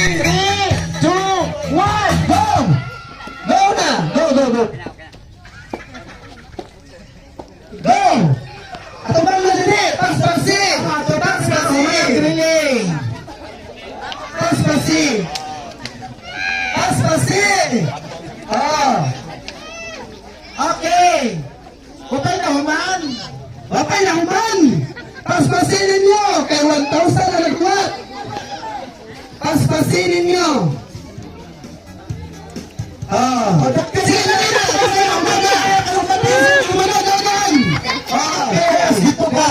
2, 1, go! Go na! Go, go, go! Go! Ato ba na dili? Pagspasi! Pagspasi! Grilling! Pagspasi! Pagspasi! Oh! Okay! Hupay na human! Hupay na human! Paspasin ninyo! Kay 1,000 na nagkuhat! Paspasin ninyo! Oh! Sige na nila! Sige na umaga! Umaga dagan! Okay! Dito ka!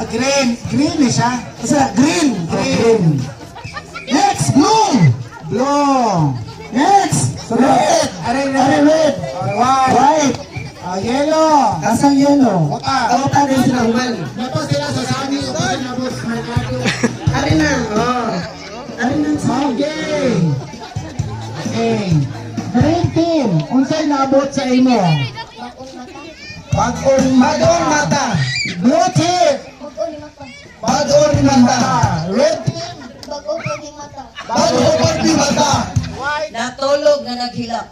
Green! Green eh siya? Kasi green! Green! Next! Blue! Blue! Next! Red! Are red! White! Yellow! Kasang yellow? Opa din sila human. Nato sila sa sami o kasi nabos merkado. Ari na, oh. Ari na sa okay. Okay. Green team, unsay naabot sa imo? Bagong mata. Blue team. Bagong mata. Red team. Bagong mata. Natulog na naghilak.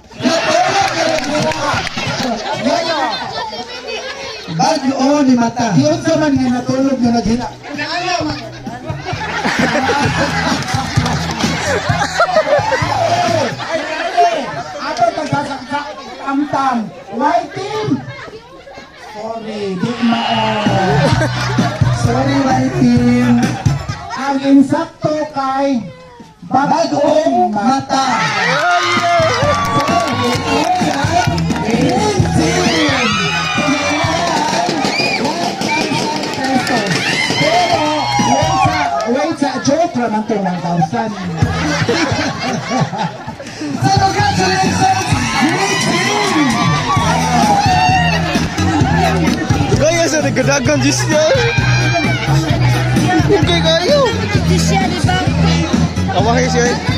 Bagyo ni mata. Yun sa man nga natulog na naghina. Ato pagkakakak tam-tam. White team. Sorry, di Sorry, white team. Ang insakto kay bagong mata. Green team. Wait sa joke naman ito 1,000. So congratulations, Green team. Kaya sa nagadagan Diyos niya. Okay kayo. Siya, di ba? Tawahin siya.